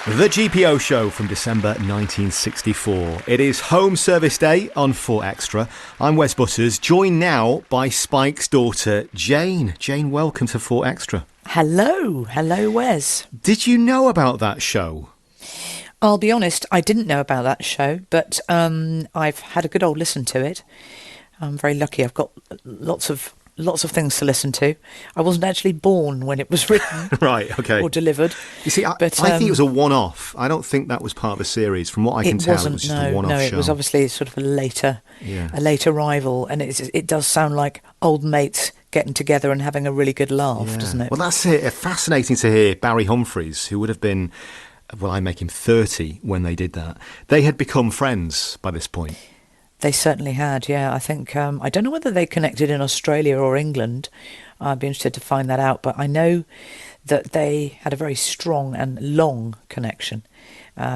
The GPO Show from December 1964. It is Home Service Day on 4 Extra. I'm Wes Butters, joined now by Spike's daughter, Jane. Jane, welcome to 4 Extra. Hello, Wes. Did you know about that show? I'll be honest, I didn't know about that show, but I've had a good old listen to it. I'm very lucky. I've got lots of things to listen to. I wasn't actually born when it was written, right? Okay, or delivered. You see, I think it was a one-off. I don't think that was part of a series. From what I can tell, it was just a one-off show. No, it was obviously sort of a later arrival, and it does sound like old mates getting together and having a really good laugh, doesn't it? Well, that's it. Fascinating to hear Barry Humphries, who would have been, well, I make him 30 when they did that. They had become friends by this point. They certainly had, yeah. I think, I don't know whether they connected in Australia or England. I'd be interested to find that out. But I know that they had a very strong and long connection.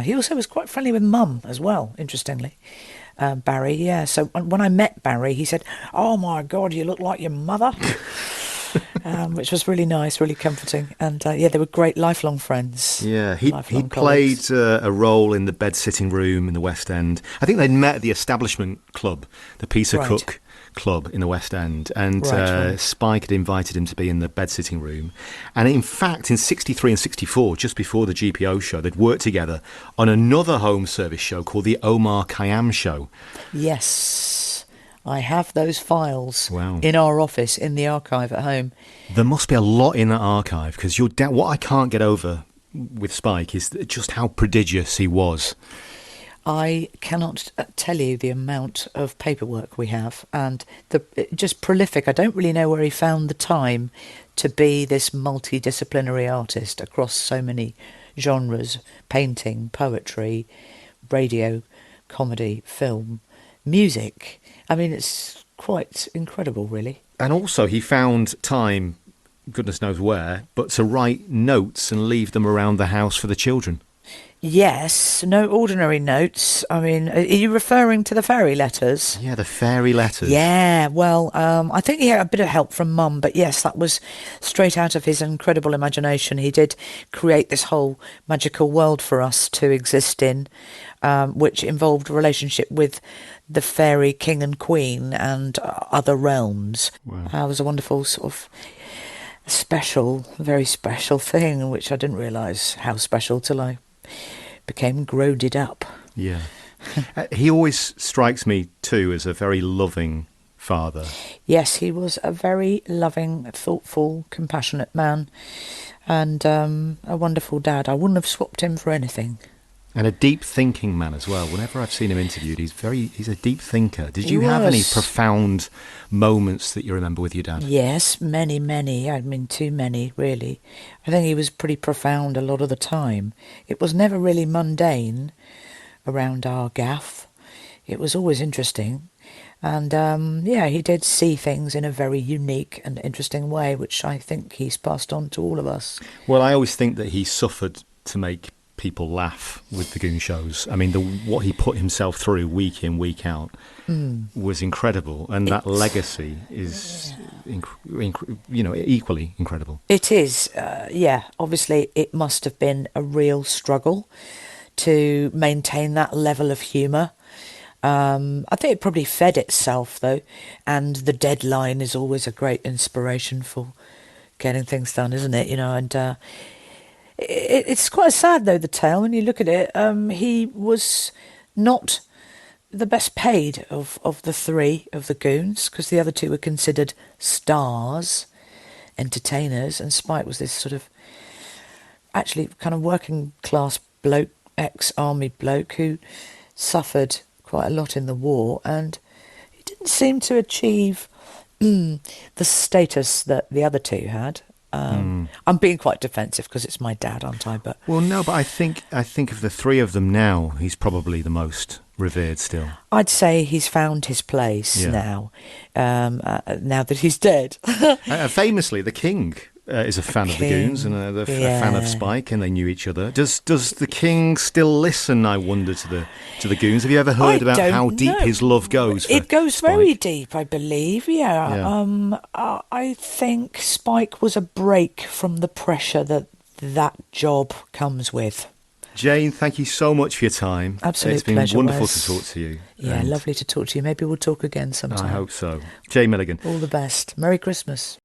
He also was quite friendly with Mum as well, interestingly. Barry, yeah. So when I met Barry, he said, "Oh, my God, you look like your mother." Which was really nice, really comforting. And they were great lifelong friends. Yeah, he played a role in the bed sitting room in the West End. I think they'd met at the Establishment Club, the Peter Cook Club in the West End. And Spike had invited him to be in the bed sitting room. And in fact, in 63 and 64, just before the GPO show, they'd worked together on another home service show called the Omar Khayyam Show. Yes. I have those files in our office, in the archive at home. There must be a lot in that archive, because what I can't get over with Spike is just how prodigious he was. I cannot tell you the amount of paperwork we have, and just prolific. I don't really know where he found the time to be this multidisciplinary artist across so many genres: painting, poetry, radio, comedy, film, music. I mean, it's quite incredible, really. And also, he found time, goodness knows where, but to write notes and leave them around the house for the children. Yes, no ordinary notes. I mean, are you referring to the fairy letters? Yeah, the fairy letters. Yeah, well, I think he had a bit of help from Mum, but yes, that was straight out of his incredible imagination. He did create this whole magical world for us to exist in, which involved a relationship with the fairy king and queen and other realms. Wow. It was a wonderful sort of very special thing, which I didn't realise how special till I became grodded up. Yeah. He always strikes me too as a very loving father. Yes, he was a very loving, thoughtful, compassionate man, and a wonderful dad. I wouldn't have swapped him for anything. And a deep thinking man as well. Whenever I've seen him interviewed, he's a deep thinker. Did you have any profound moments that you remember with your dad? Yes, many. I mean, too many, really. I think he was pretty profound a lot of the time. It was never really mundane around our gaff. It was always interesting. And, he did see things in a very unique and interesting way, which I think he's passed on to all of us. Well, I always think that he suffered to make people laugh with the Goon shows. I mean, what he put himself through week in, week out was incredible, and that legacy is, equally incredible. It is, Obviously, it must have been a real struggle to maintain that level of humour. I think it probably fed itself, though, and the deadline is always a great inspiration for getting things done, isn't it? And it's quite sad, though, the tale, when you look at it. He was not the best paid of the three of the Goons, because the other two were considered stars, entertainers, and Spike was this sort of actually kind of working class bloke, ex-army bloke, who suffered quite a lot in the war, and he didn't seem to achieve the status that the other two had. I'm being quite defensive because it's my dad, aren't I? But I think of the three of them now, he's probably the most revered still. I'd say he's found his place now that he's dead. Famously, the King is a fan of the Goons and a fan of Spike, and they knew each other. Does the King still listen, I wonder, to the Goons? Have you ever heard about how deep his love goes for It goes Spike? very deep, I believe, I think Spike was a break from the pressure that job comes with. Jane, thank you so much for your time. Absolute pleasure. It's been wonderful Wes. to talk to you. Yeah, lovely to talk to you. Maybe we'll talk again sometime. I hope so. Jane Milligan. All the best. Merry Christmas.